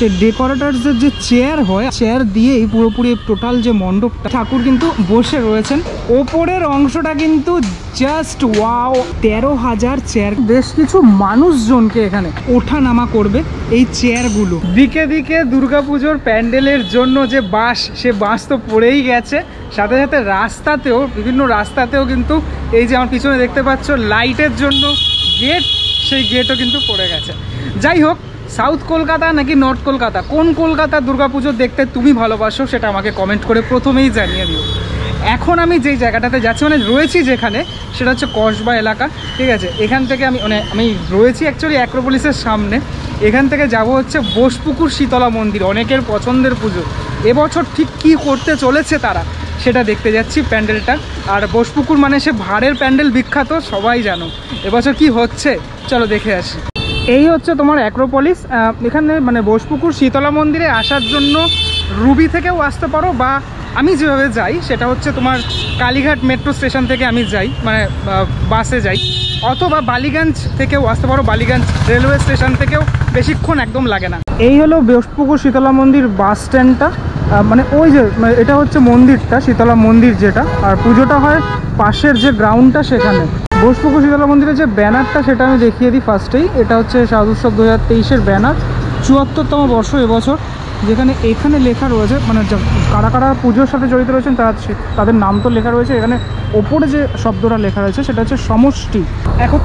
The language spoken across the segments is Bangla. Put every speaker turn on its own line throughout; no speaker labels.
ডেকোরেটরসের যে চেয়ার হয়, চেয়ার দিয়েই পুরোপুরি টোটাল যে মণ্ডপটা, ঠাকুর কিন্তু বসে রয়েছেন। ওপরের অংশটা কিন্তু জাস্ট ওয়াও, 13,000 চেয়ার। বেশ কিছু মানুষজনকে এখানে ওঠা নামা করবে এই চেয়ারগুলো। দিকে দিকে দুর্গাপুজোর প্যান্ডেলের জন্য যে বাঁশ, সে বাঁশ তো পড়েই গেছে। সাথে সাথে রাস্তাতেও, বিভিন্ন রাস্তাতেও কিন্তু এই যে আমার পিছনে দেখতে পাচ্ছ লাইটের জন্য গেট, সেই গেটও কিন্তু পড়ে গেছে। যাই হোক, সাউথ কলকাতা নাকি নর্থ কলকাতা, কোন কলকাতা দুর্গাপুজো দেখতে তুমি ভালোবাসো সেটা আমাকে কমেন্ট করে প্রথমেই জানিয়ে দিও। এখন আমি যেই জায়গাটাতে যাচ্ছি, মানে রয়েছি যেখানে, সেটা হচ্ছে কসবা এলাকা। ঠিক আছে, এখান থেকে আমি রয়েছি অ্যাকচুয়ালি অ্যাক্রোপলিসের সামনে। এখান থেকে যাব হচ্ছে বোসপুকুর শীতলা মন্দির, অনেকের পছন্দের পুজো। এবছর ঠিক কী করতে চলেছে তারা, সেটা দেখতে যাচ্ছি প্যান্ডেলটা। আর বোসপুকুর মানে সে ভাড়ের প্যান্ডেল, বিখ্যাত, সবাই জানো। এবছর কি হচ্ছে চলো দেখে আসি। এই হচ্ছে তোমার অ্যাক্রোপলিস। এখানে মানে বোসপুকুর শীতলা মন্দিরে আসার জন্য রুবি থেকেও আসতে পারো, বা আমি যেভাবে যাই সেটা হচ্ছে তোমার কালীঘাট মেট্রো স্টেশন থেকে আমি যাই, মানে বাসে যাই, অথবা বালিগঞ্জ থেকেও আসতে পারো। বালিগঞ্জ রেলওয়ে স্টেশন থেকেও বেশিক্ষণ একদম লাগে না। এই হলো বোসপুকুর শীতলা মন্দির বাস স্ট্যান্ডটা। মানে ওই যে এটা হচ্ছে মন্দিরটা, শীতলা মন্দির যেটা, আর পুজোটা হয় পাশের যে গ্রাউন্ডটা সেখানে। বোসপুকুর শীতলা মন্দিরের যে ব্যানারটা সেটা আমি দেখিয়ে দিই ফার্স্টেই। এটা হচ্ছে শারদ উৎসব 2023-এর ব্যানার, 74তম বর্ষ এবছর। যেখানে এখানে লেখা রয়েছে, মানে কারা কারা পুজোর সাথে জড়িত রয়েছেন তাদের নাম তো লেখা রয়েছে। এখানে ওপরে যে শব্দটা লেখা রয়েছে সেটা হচ্ছে সমষ্টি।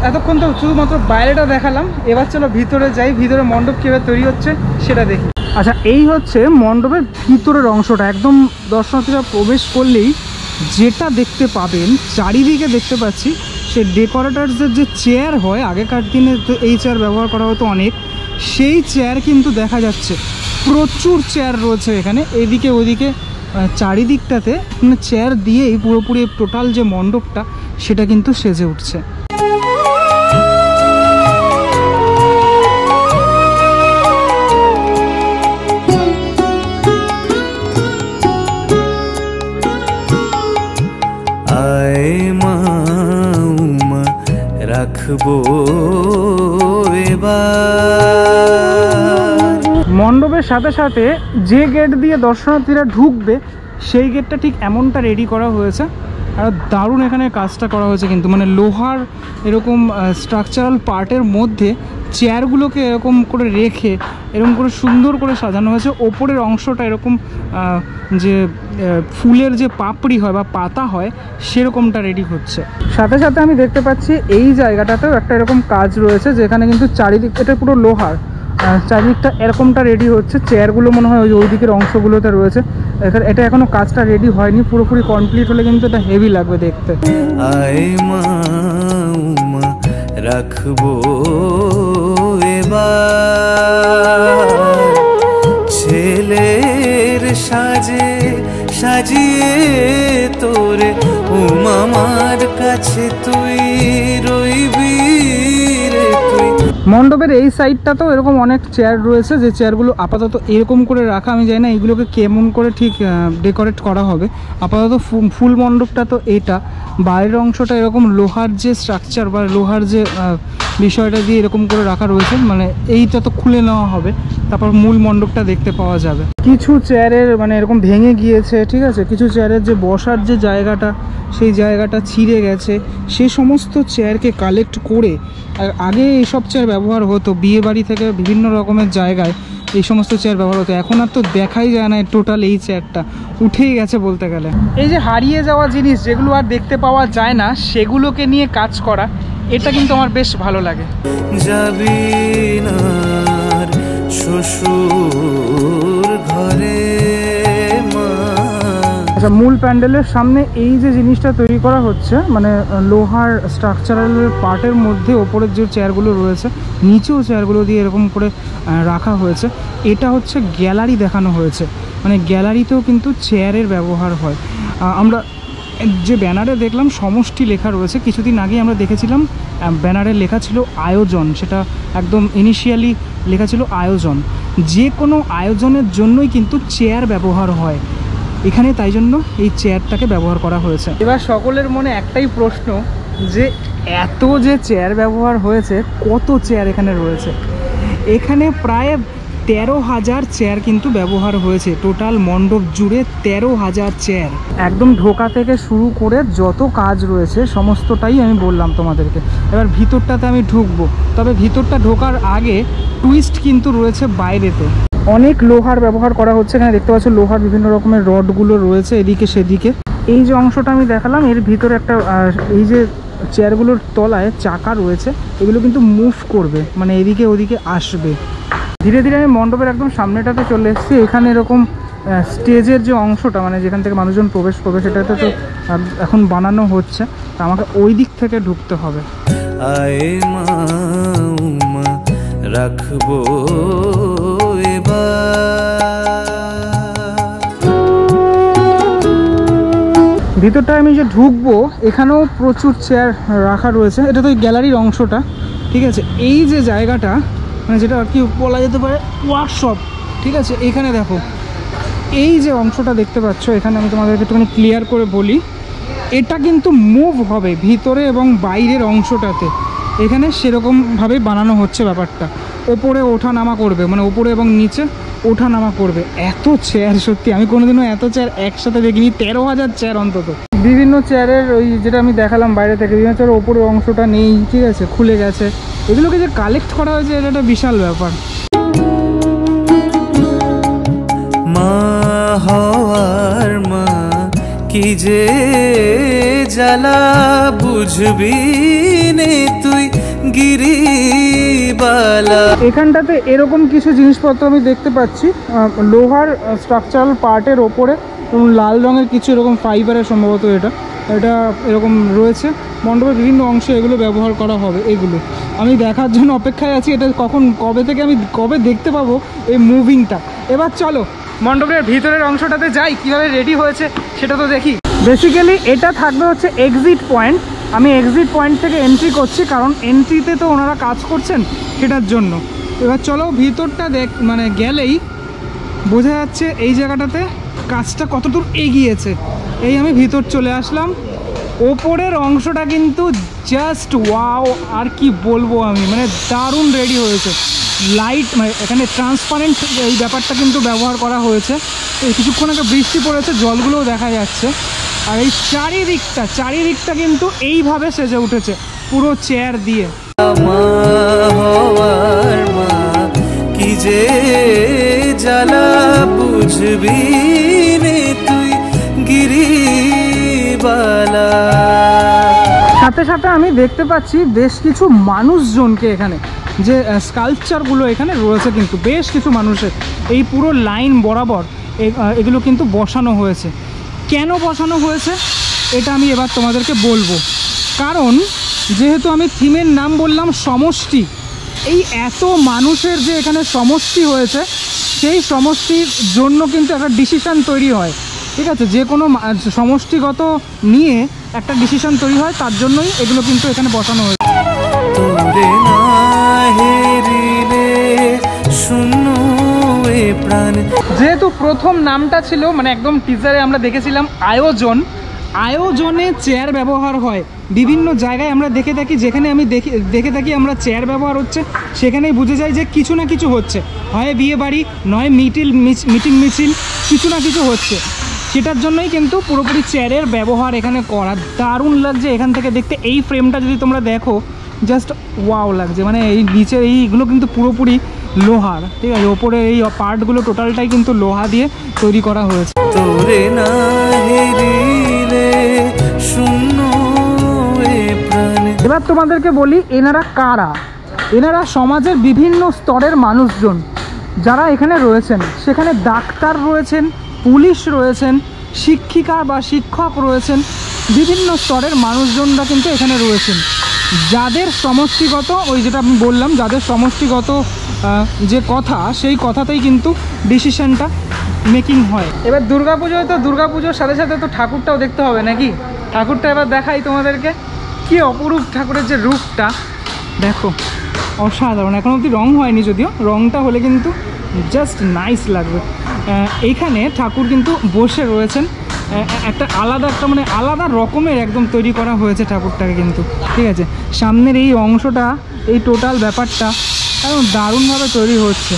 এতক্ষণ তো শুধুমাত্র বাইরেটা দেখালাম, এবার চলো ভিতরে যাই, ভিতরে মণ্ডপ কীভাবে তৈরি হচ্ছে সেটা দেখি। আচ্ছা, এই হচ্ছে মণ্ডপের ভিতরের অংশটা। একদম দর্শনার্থীরা প্রবেশ করলেই যেটা দেখতে পাবেন, চারিদিকে দেখতে পাচ্ছি সে ডেকোরেটরসের যে চেয়ার হয়, আগেকার দিনে তো এই চেয়ার ব্যবহার করা হতো অনেক, সেই চেয়ার কিন্তু দেখা যাচ্ছে। প্রচুর চেয়ার রয়েছে এখানে, এদিকে ওদিকে চারিদিকটাতে চেয়ার দিয়েই পুরোপুরি টোটাল যে মণ্ডপটা সেটা কিন্তু সেজে উঠছে। মণ্ডপের সাথে সাথে যে গেট দিয়ে দর্শনার্থীরা ঢুকবে সেই গেটটা ঠিক এমনটা রেডি করা হয়েছে। আর দারুণ এখানে কাজটা করা হয়েছে কিন্তু, মানে লোহার এরকম স্ট্রাকচারাল পার্টের মধ্যে চেয়ারগুলোকে এরকম করে রেখে এরকম করে সুন্দর করে সাজানো হয়েছে। ওপরের অংশটা এরকম যে ফুলের যে পাপড়ি হয় বা পাতা হয় সেরকমটা রেডি হচ্ছে। সাথে সাথে আমি দেখতে পাচ্ছি এই জায়গাটাতেও একটা এরকম কাজ রয়েছে, যেখানে কিন্তু চারিদিক, এটা পুরো লোহার, চারিদিকটা এরকমটা রেডি হচ্ছে। চেয়ারগুলো মনে হয় ওই দিকের অংশগুলোতে রয়েছে। এটা এখনো কাজটা রেডি হয়নি, পুরোপুরি কমপ্লিট হলে কিন্তু এটা হেভি লাগবে দেখতে। রাখবো এবার ছেলের সাজে সাজিয়ে তোরে, ও মামার কাছে তুই রইবি রে তুই। মণ্ডপের এই সাইডটাতেও এরকম অনেক চেয়ার রয়েছে, যে চেয়ারগুলো আপাতত এরকম করে রাখা। আমি জানি না এইগুলোকে কেমন করে ঠিক ডেকোরেট করা হবে। আপাতত ফুল মণ্ডপটা তো এটা, বাইরের অংশটা এরকম লোহার যে স্ট্রাকচার বা লোহার যে বিষয়টা দিয়ে এরকম করে রাখা রয়েছে। মানে এইটা তো খুলে নেওয়া হবে, তারপর মূল মণ্ডপটা দেখতে পাওয়া যাবে। কিছু চেয়ারের মানে এরকম ভেঙে গিয়েছে, ঠিক আছে, কিছু চেয়ারের যে বসার যে জায়গাটা সেই জায়গাটা ছিঁড়ে গেছে। সে সমস্ত চেয়ারকে কালেক্ট করে, আগে এইসব চেয়ার ব্যবহার হতো বিয়ে বাড়ি থেকে বিভিন্ন রকমের জায়গায় এই সমস্ত চেয়ার ব্যবহার হতো। এখন আর তো দেখাই যায় না টোটাল এই চেয়ারটা, উঠেই গেছে বলতে গেলে। এই যে হারিয়ে যাওয়া জিনিস যেগুলো আর দেখতে পাওয়া যায় না, সেগুলোকে নিয়ে কাজ করা, এটা কিন্তু আমার বেশ ভালো লাগে। যাবি না শ্বশুর ঘরে। আচ্ছা, মূল প্যান্ডেলের সামনে এই যে জিনিসটা তৈরি করা হচ্ছে, মানে লোহার স্ট্রাকচারাল পার্টের মধ্যে ওপরের যে চেয়ারগুলো রয়েছে, নিচেও চেয়ারগুলো দিয়ে এরকম করে রাখা হয়েছে। এটা হচ্ছে গ্যালারি দেখানো হয়েছে, মানে গ্যালারিতেও কিন্তু চেয়ারের ব্যবহার হয়। আমরা যে ব্যানারে দেখলাম সমষ্টি লেখা রয়েছে, কিছুদিন আগে আমরা দেখেছিলাম ব্যানারে লেখা ছিল আয়োজন, সেটা একদম ইনিশিয়ালি লেখা ছিল আয়োজন। যে কোনো আয়োজনের জন্যই কিন্তু চেয়ার ব্যবহার হয় এখানে, তাই জন্য এই চেয়ারটাকে ব্যবহার করা হয়েছে। এবার সকলের মনে একটাই প্রশ্ন, যে এত যে চেয়ার ব্যবহার হয়েছে, কত চেয়ার এখানে রয়েছে? এখানে প্রায় 13,000 চেয়ার কিন্তু ব্যবহার হয়েছে টোটাল মণ্ডপ জুড়ে। 13,000 চেয়ার, একদম ঢোকা থেকে শুরু করে যত কাজ রয়েছে সমস্তটাই আমি বললাম তোমাদেরকে। এবার ভিতরটাতে আমি ঢুকবো, তবে ভিতরটা ঢোকার আগে টুইস্ট কিন্তু রয়েছে বাইরেতে। অনেক লোহার ব্যবহার করা হচ্ছে এখানে, দেখতে পাচ্ছ লোহার বিভিন্ন রকমের রডগুলো রয়েছে এদিকে সেদিকে। এই যে অংশটা আমি দেখালাম এর ভিতরে একটা এই যে চেয়ারগুলোর তলায় চাকা রয়েছে, এগুলো কিন্তু মুভ করবে, মানে এদিকে ওদিকে আসবে। ধীরে ধীরে আমি মণ্ডপের একদম সামনেটাতে চলে এসেছি। এখানে এরকম স্টেজের যে অংশটা, মানে যেখান থেকে মানুষজন প্রবেশ করবে, সেটাতে তো এখন বানানো হচ্ছে, তো আমাকে ওই দিক থেকে ঢুকতে হবে। রাখবো ভিতরটা আমি যে ঢুকবো এখানেও প্রচুর চেয়ার রাখা রয়েছে। এটা তো গ্যালারির অংশটা, ঠিক আছে। এই যে জায়গাটা, মানে যেটা আর কি বলা যেতে পারে ওয়ার্কশপ, ঠিক আছে। এখানে দেখো এই যে অংশটা দেখতে পাচ্ছ, এখানে আমি তোমাদেরকে একটুখানি ক্লিয়ার করে বলি, এটা কিন্তু মুভ হবে ভিতরে এবং বাইরের অংশটাতে। এখানে সেরকমভাবেই বানানো হচ্ছে ব্যাপারটা, ওপরে ওঠা নামা করবে, মানে ওপরে এবং নিচে ওঠা নামা করবে। এত চেয়ার, সত্যি আমি কোনোদিনও এত চেয়ার একসাথে দেখিনি। 13,000 চেয়ার অন্তত। বিভিন্ন চেয়ারের ওই যেটা আমি দেখালাম বাইরে থেকে, বিভিন্ন চেয়ারের ওপরের অংশটা নেই, ঠিক আছে, খুলে গেছে। এগুলোকে যে কালেক্ট করা হয়েছে এটা একটা বিশাল ব্যাপার। মা হওয়ার মা কি যে জ্বালা বুঝবি নে তুই গিরিবালা। এখানটাতে এরকম কিছু জিনিসপত্র আমি দেখতে পাচ্ছি, লোহার স্ট্রাকচারাল পার্টের ওপরে এবং লাল রঙের কিছু এরকম ফাইবারের সম্ভবত এটা এরকম রয়েছে। মণ্ডপের বিভিন্ন অংশে এগুলো ব্যবহার করা হবে। এগুলো আমি দেখার জন্য অপেক্ষায় আছি, এটা কবে থেকে আমি দেখতে পাবো এই মুভিংটা। এবার চলো মণ্ডপের ভিতরের অংশটাতে যাই, কিভাবে রেডি হয়েছে সেটা তো দেখি। বেসিক্যালি এটা থাকবে হচ্ছে এক্সিট পয়েন্ট। আমি এক্সিট পয়েন্ট থেকে এন্ট্রি করছি, কারণ এন্ট্রিতে তো ওনারা কাজ করছেন সেটার জন্য। এবার চলো ভিতরটা মানে গেলেই বোঝা যাচ্ছে এই জায়গাটাতে কাজটা কতদূর এগিয়েছে। এই আমি ভিতর চলে আসলাম। ওপরের অংশটা কিন্তু জাস্ট ওয়াও, আর কি বলবো আমি, মানে দারুণ রেডি হয়েছে। লাইট, মানে এখানে ট্রান্সপারেন্ট এই ব্যাপারটা কিন্তু ব্যবহার করা হয়েছে। এই কিছুক্ষণ আগে বৃষ্টি পড়েছে, জলগুলোও দেখা যাচ্ছে। আর এই চারিদিকটা কিন্তু এইভাবে সেজে উঠেছে পুরো চেয়ার দিয়ে। কি যে জ্বালা বুঝবি রে তুই গিরিবালা। সাথে সাথে আমি দেখতে পাচ্ছি বেশ কিছু মানুষজনকে, এখানে যে স্কাল্পচারগুলো এখানে রয়েছে কিন্তু বেশ কিছু মানুষের এই পুরো লাইন বরাবর এগুলো কিন্তু বসানো হয়েছে। কেন বসানো হয়েছে এটা আমি এবার তোমাদেরকে বলবো, কারণ যেহেতু আমি থিমের নাম বললাম সমষ্টি, এই এত মানুষের যে এখানে সমষ্টি হয়েছে, সেই সমষ্টির জন্য কিন্তু একটা ডিসিশান তৈরি হয়, ঠিক আছে। যে কোনো সমষ্টিগত নিয়ে একটা ডিসিশান তৈরি হয়, তার জন্যই এগুলো কিন্তু এখানে বসানো হয়েছে। যেহেতু প্রথম নামটা ছিল, মানে একদম টিজারে আমরা দেখেছিলাম আয়োজনে চেয়ার ব্যবহার হয়। বিভিন্ন জায়গায় আমরা দেখে থাকি, যেখানে আমি দেখে থাকি আমরা চেয়ার ব্যবহার হচ্ছে, সেখানেই বুঝে যায় যে কিছু না কিছু হচ্ছে, হয় বিয়ে বাড়ি, নয় মিটিং মিছিল, কিছু না কিছু হচ্ছে। সেটার জন্যই কিন্তু পুরোপুরি চেয়ারের ব্যবহার এখানে করা। দারুণ লাগছে এখান থেকে দেখতে। এই ফ্রেমটা যদি তোমরা দেখো জাস্ট ওয়াও লাগছে, মানে এই নিচের এইগুলো কিন্তু পুরোপুরি লোহার, ঠিক আছে। ওপরে এই পার্টগুলো টোটালটাই কিন্তু লোহা দিয়ে তৈরি করা হয়েছে। তোরে না হেরিলে শূন্য এ প্রাণে। এবার তোমাদেরকে বলি এনারা কারা। এনারা সমাজের বিভিন্ন স্তরের মানুষজন যারা এখানে রয়েছেন। সেখানে ডাক্তার রয়েছেন, পুলিশ রয়েছেন, শিক্ষিকা বা শিক্ষক রয়েছেন, বিভিন্ন স্তরের মানুষজনরা কিন্তু এখানে রয়েছেন, যাদের সমষ্টিগত, ওই যেটা আমি বললাম, যাদের সমষ্টিগত যে কথা, সেই কথাতেই কিন্তু ডিসিশনটা মেকিং হয়। এবার দুর্গাপুজোয় তো দুর্গাপুজোর সাথে সাথে তো ঠাকুরটাও দেখতে হবে নাকি। ঠাকুরটা এবার দেখাই তোমাদেরকে। কি অপরূপ ঠাকুরের যে রূপটা দেখো, অসাধারণ। এখন অবধি রং হয়নি, যদিও রংটা হলে কিন্তু জাস্ট নাইস লাগবে। এইখানে ঠাকুর কিন্তু বসে রয়েছেন, একটা মানে আলাদা রকমের একদম তৈরি করা হয়েছে ঠাকুরটাকে কিন্তু, ঠিক আছে। সামনের এই অংশটা, এই টোটাল ব্যাপারটা একদম দারুণভাবে তৈরি হচ্ছে।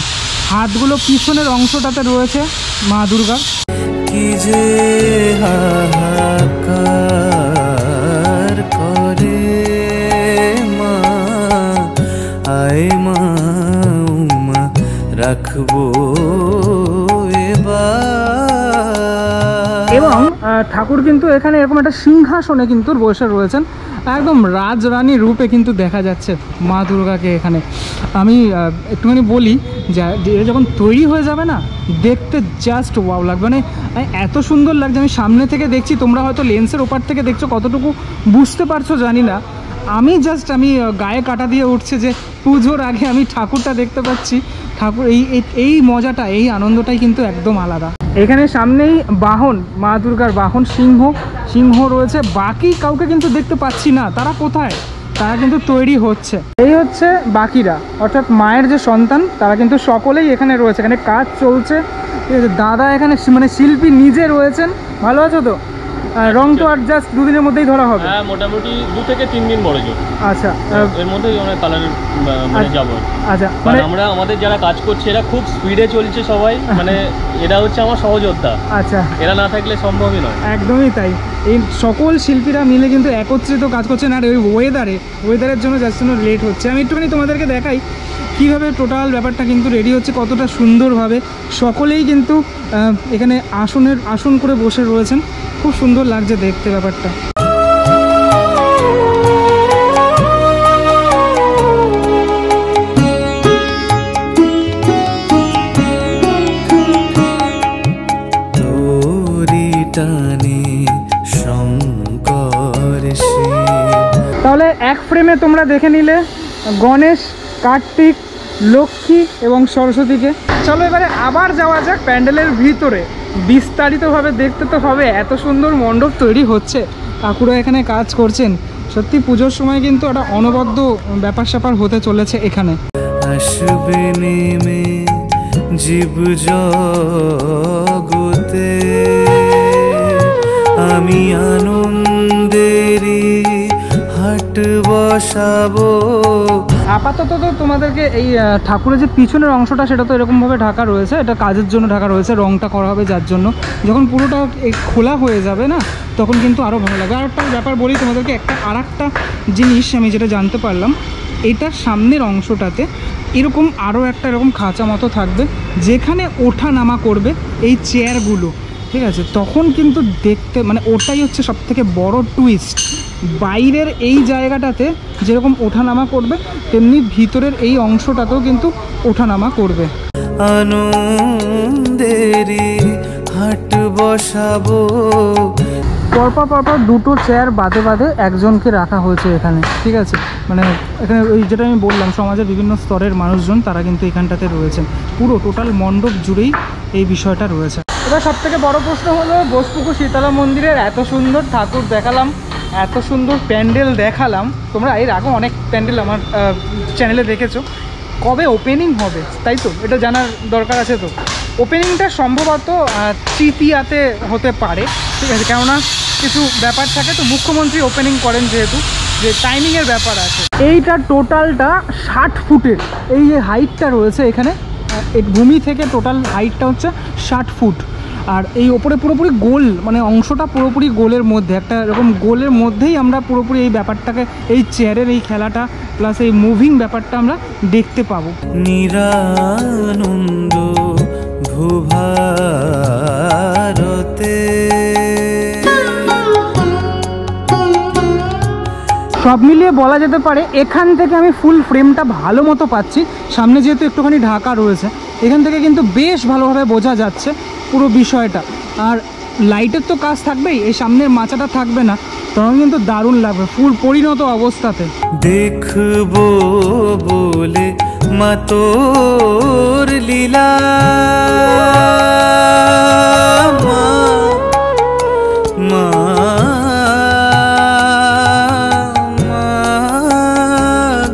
হাতগুলো পিছনের অংশটাতে রয়েছে মা দুর্গার।
কি যে হাহাকার করে মা, আয় মা উমা রাখবো এবার।
এবং ঠাকুর কিন্তু এখানে এরকম একটা সিংহাসনে কিন্তু বসে রয়েছেন, একদম রাজরানী রূপে কিন্তু দেখা যাচ্ছে মা দুর্গাকে এখানে। আমি একটুখানি বলি যে এটা যখন তৈরি হয়ে যাবে না, দেখতে জাস্ট ওয়াও লাগবে, মানে এত সুন্দর লাগছে। আমি সামনে থেকে দেখছি, তোমরা হয়তো লেন্সের ওপার থেকে দেখছো, কতটুকু বুঝতে পারছো জানি না। আমি গায়ে কাটা দিয়ে উঠছে যে পুজোর আগে আমি ঠাকুরটা দেখতে পাচ্ছি। ঠাকুর এই মজাটা, এই আনন্দটাই কিন্তু একদম আলাদা। এখানে সামনেই বাহন, মা দুর্গার বাহন সিংহ রয়েছে। বাকি কাউকে কিন্তু দেখতে পাচ্ছি না, তারা কোথায়? তারা কিন্তু তৈরি হচ্ছে। এই হচ্ছে বাকিরা, অর্থাৎ মায়ের যে সন্তান, তারা কিন্তু সকলেই এখানে রয়েছে। এখানে কাজ চলছে, ঠিক আছে। দাদা এখানে মানে শিল্পী নিজে রয়েছেন। ভালো আছো তো? রং তো আর জাস্ট দুদিনের মধ্যেই ধরা হবে?
হ্যাঁ, মোটামুটি 2 থেকে 3 দিন বড় জোর।
আচ্ছা,
এর মধ্যেই আমরা কালার মানে যাব।
আচ্ছা,
মানে আমরা আমাদের যারা কাজ করছে এরা খুব স্পিডে চলছে সবাই, মানে এরা হচ্ছে আমার সহযোদ্ধা।
আচ্ছা,
এরা না থাকলে সম্ভবই নয়।
একদমই তাই। এই সকল শিল্পীরা মিলে কিন্তু একত্রিত কাজ করছেন। আর ওই ওয়েদারের জন্য যার জন্য লেট হচ্ছে। আমি একটুখানি তোমাদেরকে দেখাই কীভাবে টোটাল ব্যাপারটা কিন্তু রেডি হচ্ছে, কতটা সুন্দরভাবে। সকলেই কিন্তু এখানে আসন করে বসে রয়েছেন। খুব সুন্দর লাগছে দেখতে ব্যাপারটা। তাহলে এক ফ্রেমে তোমরা দেখে নিলে গণেশ, কার্তিক, লক্ষ্মী এবং সরস্বতীকে। চলো এবারে আবার যাওয়া যাক প্যান্ডেলের ভিতরে, বিস্তারিতভাবে দেখতে তো হবে। এত সুন্দর মণ্ডপ তৈরি হচ্ছে, ঠাকুরা এখানে কাজ করছেন। সত্যি পুজোর সময় কিন্তু একটা অনবদ্য ব্যাপার স্যাপার হতে চলেছে এখানে।
আসবে নেমে জীব জগতে, আমি আনন্দেরই হাট বসাবো।
আপাতত তো তোমাদেরকে এই ঠাকুরের যে পিছনের অংশটা, সেটা তো এরকমভাবে ঢাকা রয়েছে। এটা কাজের জন্য ঢাকা রয়েছে, রংটা করা হবে যার জন্য। যখন পুরোটা খোলা হয়ে যাবে না, তখন কিন্তু আরও ভালো লাগবে। আর একটা ব্যাপার বলি তোমাদেরকে, একটা জিনিস আমি যেটা জানতে পারলাম, এটার সামনের অংশটাতে এরকম আরও একটা এরকম খাঁচা মতো থাকবে, যেখানে ওঠা নামা করবে এই চেয়ারগুলো, ঠিক আছে। তখন কিন্তু দেখতে মানে ওটাই হচ্ছে সবথেকে বড় টুইস্ট। বাইরের এই জায়গাটাতে যেরকম ওঠানামা করবে, তেমনি ভিতরের এই অংশটাতেও কিন্তু ওঠানামা করবে।
আনন্দেরই হাট বসাবো।
পরপর দুটো চেয়ার বাদে একজনকে রাখা হয়েছে এখানে, ঠিক আছে। মানে এখানে ওই যেটা আমি বললাম, সমাজের বিভিন্ন স্তরের মানুষজন তারা কিন্তু এখানটাতে রয়েছেন। পুরো টোটাল মণ্ডপ জুড়েই এই বিষয়টা রয়েছে। এবার সবথেকে বড় প্রশ্ন হলো, বোসপুকুর শীতলা মন্দিরের এত সুন্দর ঠাকুর দেখালাম, এত সুন্দর প্যান্ডেল দেখালাম। তোমরা এর আগে অনেক প্যান্ডেল আমার চ্যানেলে দেখেছো। কবে ওপেনিং হবে, তাই তো? এটা জানার দরকার আছে তো। ওপেনিংটা সম্ভবত তৃতীয়াতে হতে পারে, ঠিক আছে। কেননা কিছু ব্যাপার থাকে তো, মুখ্যমন্ত্রী ওপেনিং করেন যেহেতু, যে টাইমিংয়ের ব্যাপার আছে। এইটা টোটালটা 60 ফুটের, এই যে হাইটটা রয়েছে এখানে, এই ভূমি থেকে টোটাল হাইটটা হচ্ছে 60 ফুট। আর এই ওপরে পুরোপুরি গোল, মানে অংশটা পুরোপুরি গোলের মধ্যে, একটা এরকম গোলের মধ্যেই আমরা পুরোপুরি এই ব্যাপারটাকে, এই চেয়ারের এই খেলাটা প্লাস এই মুভিং ব্যাপারটা আমরা দেখতে পাবো।
নিরানন্দ ভূভারতে
সব মিলিয়ে বলা যেতে পারে এখান থেকে আমি ফুল ফ্রেমটা ভালো মতো পাচ্ছি। সামনে যেহেতু একটুখানি ঢাকা রয়েছে, এখান থেকে কিন্তু বেশ ভালোভাবে বোঝা যাচ্ছে পুরো বিষয়টা। আর লাইটের তো কাজ থাকবেই, এই সামনের মাচাটা থাকবে না, তখন কিন্তু দারুণ লাগবে ফুল পরিণত অবস্থাতে।
দেখবো বলে মা তোর লীলা, মা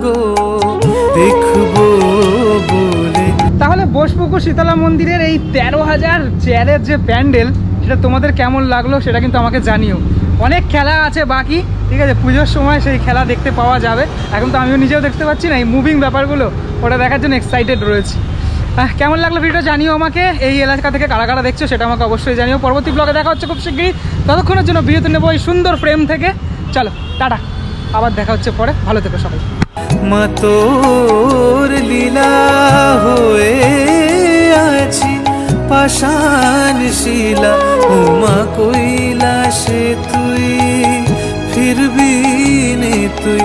গো দেখবো বলে।
তাহলে বোসপুকুর শীতলা মন্দিরের এই 13,000 চেয়ারের যে প্যান্ডেল, সেটা তোমাদের কেমন লাগলো সেটা কিন্তু আমাকে জানিও। অনেক খেলা আছে বাকি, ঠিক আছে। পুজোর সময় সেই খেলা দেখতে পাওয়া যাবে। এখন তো আমিও নিজেও দেখতে পাচ্ছি না, এই মুভিং ব্যাপারগুলো ওটা দেখার জন্য এক্সাইটেড রয়েছি। কেমন লাগলো ভিডিওটা জানিও আমাকে। এই এলাকা থেকে কারা কারা দেখছো সেটা আমাকে অবশ্যই জানিও। পরবর্তী ব্লগে দেখা হচ্ছে খুব শীঘ্রই। ততক্ষণের জন্য বিরতি নেবো এই সুন্দর ফ্রেম থেকে। চলো টাটা, আবার দেখা হচ্ছে পরে। ভালো থেকো সবাই।
মা তোর লীলা হয়ে আছি পাষাণ শিলা, উমা কৈলাসে তুই ফিরবি নে তুই।